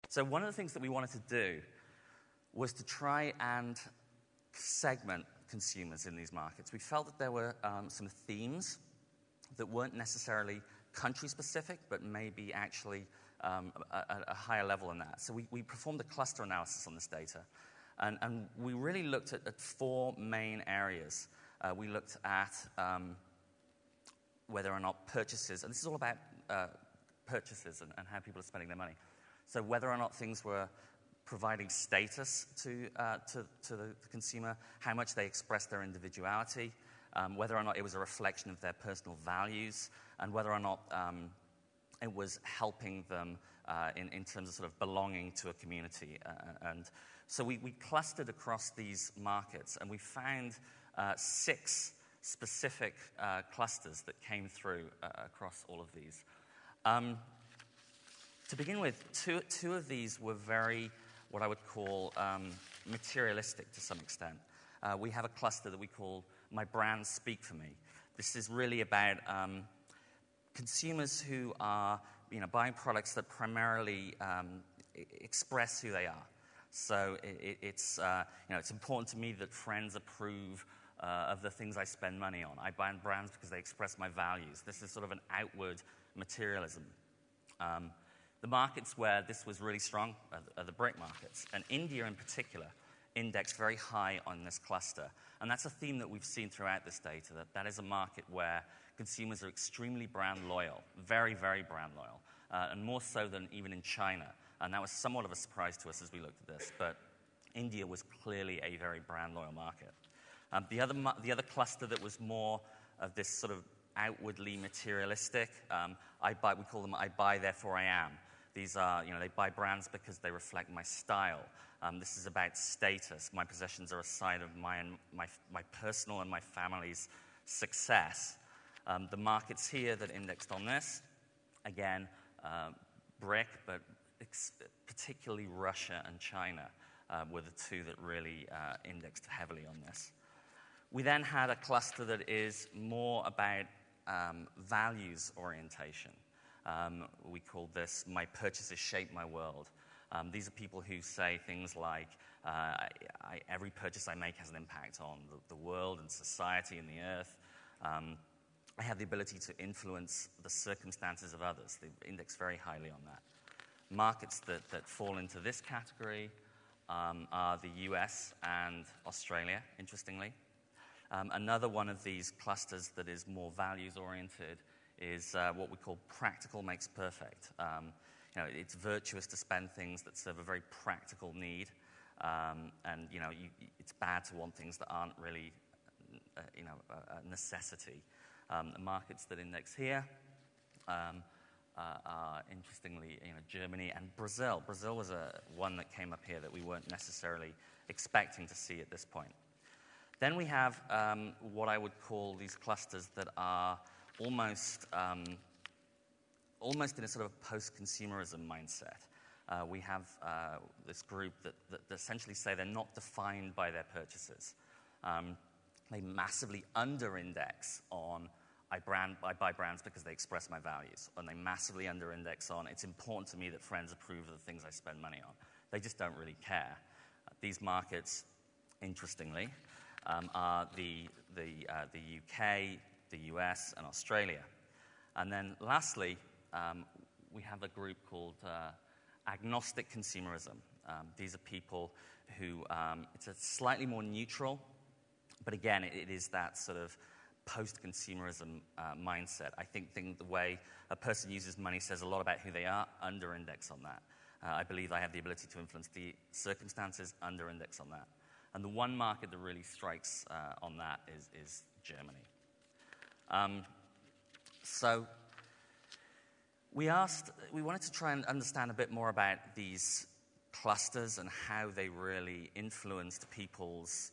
So one of the things that we wanted to do was to try and segment consumers in these markets. We felt that there were some themes that weren't necessarily country-specific, but maybe actually a higher level than that. So we performed a cluster analysis on this data, and we really looked at four main areas. We looked at whether or not purchases, and this is all about purchases and how people are spending their money. So whether or not things were providing status to the consumer, how much they expressed their individuality, whether or not it was a reflection of their personal values, and whether or not it was helping them in terms of sort of belonging to a community. And so we clustered across these markets, and we found 6 specific clusters that came through across all of these. To begin with, two of these were very, what I would call materialistic to some extent. We have a cluster that we call My Brands Speak For Me. This is really about consumers who are buying products that primarily express who they are. So it's important to me that friends approve of the things I spend money on. I buy brands because they express my values. This is sort of an outward materialism. The markets where this was really strong are the BRIC markets, and India in particular indexed very high on this cluster. And that's a theme that we've seen throughout this data, that is a market where consumers are extremely brand loyal, very, very brand loyal, and more so than even in China. And that was somewhat of a surprise to us as we looked at this, but India was clearly a very brand loyal market. The other cluster that was more of this sort of outwardly materialistic, we call them I buy, therefore I am. These are, they buy brands because they reflect my style. This is about status. My possessions are a sign of my personal and my family's success. The markets here that indexed on this, again, BRIC, but particularly Russia and China were the two that really indexed heavily on this. We then had a cluster that is more about values orientation. We called this My Purchases Shape My World. These are people who say things like, every purchase I make has an impact on the world and society and the earth. I have the ability to influence the circumstances of others. They index very highly on that. Markets that fall into this category are the US and Australia, interestingly. Another one of these clusters that is more values-oriented is what we call practical makes perfect. It's virtuous to spend things that serve a very practical need, and it's bad to want things that aren't really, a necessity. The markets that index here are interestingly, Germany and Brazil. Brazil was one that came up here that we weren't necessarily expecting to see at this point. Then we have what I would call these clusters that are almost in a sort of post-consumerism mindset. We have this group that essentially say they're not defined by their purchases. They massively under-index on I buy brands because they express my values, and they massively under-index on it's important to me that friends approve of the things I spend money on. They just don't really care. These markets, interestingly, are the UK, the US, and Australia. And then lastly, we have a group called agnostic consumerism. These are people who, it's a slightly more neutral, but again, it is that sort of post-consumerism mindset. I think the way a person uses money says a lot about who they are, under-index on that. I believe I have the ability to influence the circumstances, under-index on that. And the one market that really strikes on that is Germany. So we wanted to try and understand a bit more about these clusters and how they really influenced people's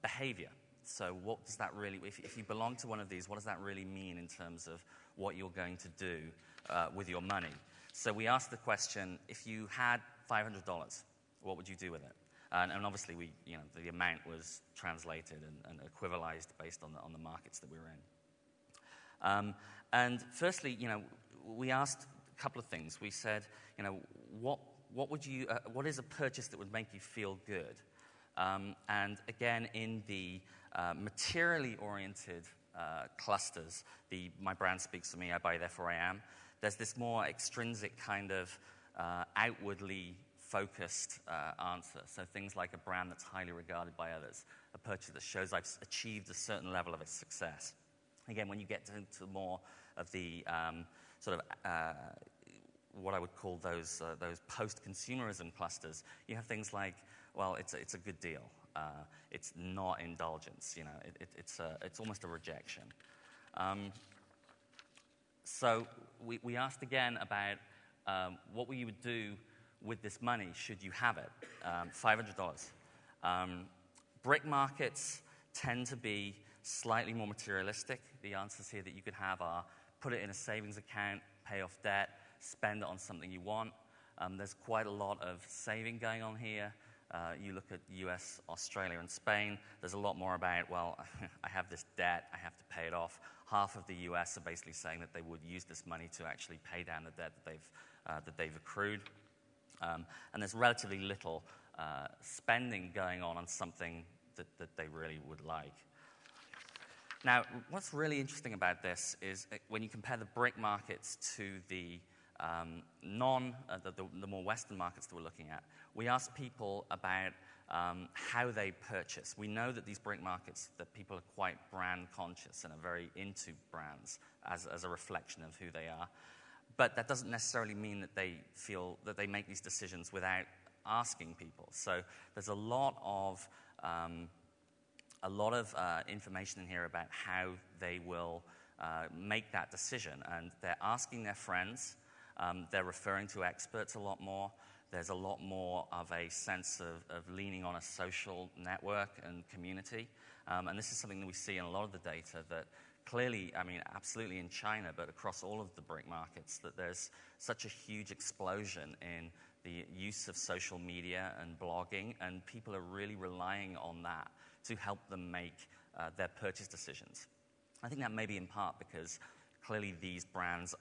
behavior. So what does that really, if you belong to one of these, what does that really mean in terms of what you're going to do with your money? So we asked the question, if you had $500, what would you do with it? And obviously, the amount was translated and equivalized based on the markets that we were in. And firstly, we asked a couple of things. We said, what what is a purchase that would make you feel good? And again, in the materially oriented clusters, my brand speaks for me, I buy, therefore I am, there's this more extrinsic kind of outwardly focused answer. So things like a brand that's highly regarded by others, a purchase that shows I've achieved a certain level of its success. Again, when you get into more of the what I would call those post-consumerism clusters, you have things like, well, it's a good deal. It's not indulgence. It's almost a rejection. So we asked again about what you would do with this money should you have it. $500. Brick markets tend to be slightly more materialistic. The answers here that you could have are put it in a savings account, pay off debt, spend it on something you want. There's quite a lot of saving going on here. You look at US, Australia, and Spain, there's a lot more about, well, I have this debt, I have to pay it off. Half of the US are basically saying that they would use this money to actually pay down the debt that they've accrued. And there's relatively little spending going on something that they really would like. Now, what's really interesting about this is when you compare the BRIC markets to the more Western markets that we're looking at, we ask people about how they purchase. We know that these BRIC markets, that people are quite brand conscious and are very into brands as a reflection of who they are. But that doesn't necessarily mean that they feel that they make these decisions without asking people. So there's a lot of information in here about how they will make that decision. And they're asking their friends. They're referring to experts a lot more. There's a lot more of a sense of leaning on a social network and community. And this is something that we see in a lot of the data that clearly, absolutely in China, but across all of the BRIC markets, that there's such a huge explosion in the use of social media and blogging, and people are really relying on that to help them make their purchase decisions. I think that may be in part because clearly these brands,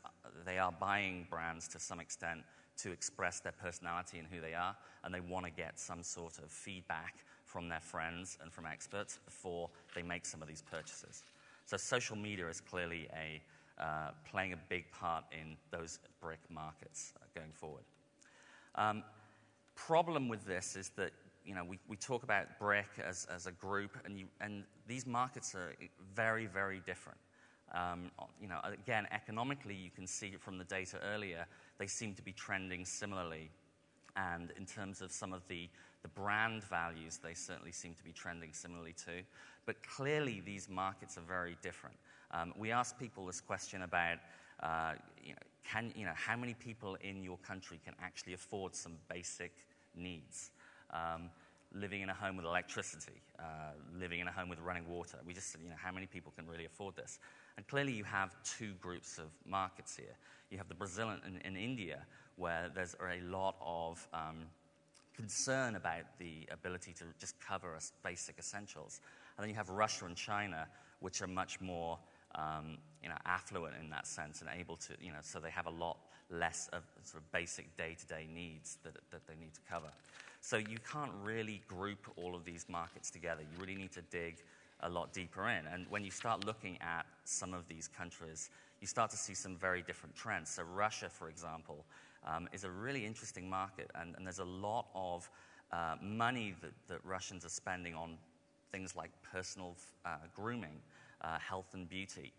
they are buying brands to some extent to express their personality and who they are, and they want to get some sort of feedback from their friends and from experts before they make some of these purchases. So social media is clearly playing a big part in those BRIC markets going forward. Problem with this is that we talk about BRIC as a group, and these markets are very, very different. Again, economically, you can see from the data earlier, they seem to be trending similarly. And in terms of some of the brand values, they certainly seem to be trending similarly too. But clearly, these markets are very different. We asked people this question about, how many people in your country can actually afford some basic needs? Living in a home with electricity, living in a home with running water. We just said, how many people can really afford this? And clearly you have two groups of markets here. You have the Brazil and India, where there's a lot of concern about the ability to just cover basic essentials. And then you have Russia and China, which are much more affluent in that sense and able to, so they have a lot less of sort of basic day-to-day needs that they need to cover. So you can't really group all of these markets together. You really need to dig a lot deeper in. And when you start looking at some of these countries, you start to see some very different trends. So Russia, for example, is a really interesting market, and there's a lot of money that Russians are spending on things like personal grooming, health and beauty.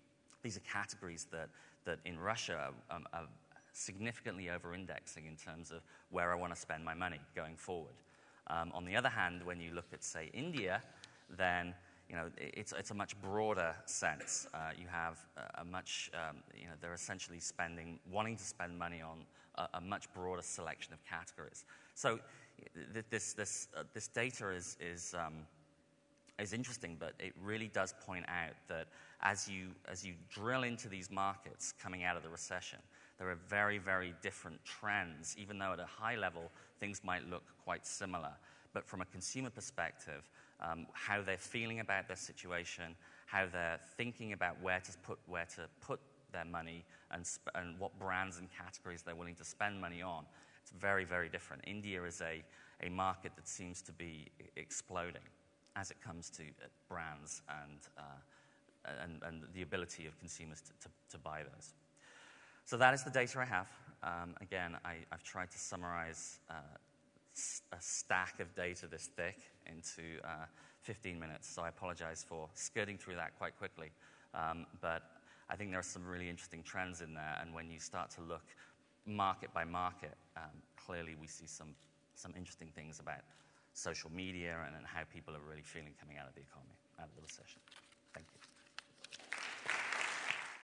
These are categories that in Russia are significantly over-indexing in terms of where I want to spend my money going forward. On the other hand, when you look at, say, India, then it's a much broader sense. You have they're essentially wanting to spend money on a much broader selection of categories. So this data is interesting, but it really does point out that as you drill into these markets coming out of the recession, there are very, very different trends, even though at a high level things might look quite similar. But from a consumer perspective, how they're feeling about their situation, how they're thinking about where to put their money, and what brands and categories they're willing to spend money on, It's very, very different. India is a market that seems to be exploding as it comes to brands and the ability of consumers to buy those. So that is the data I have. Again, I've tried to summarize a stack of data this thick into 15 minutes, so I apologize for skirting through that quite quickly. But I think there are some really interesting trends in there, and when you start to look market by market, clearly we see some interesting things about social media and how people are really feeling coming out of the economy, out of the recession. Thank you.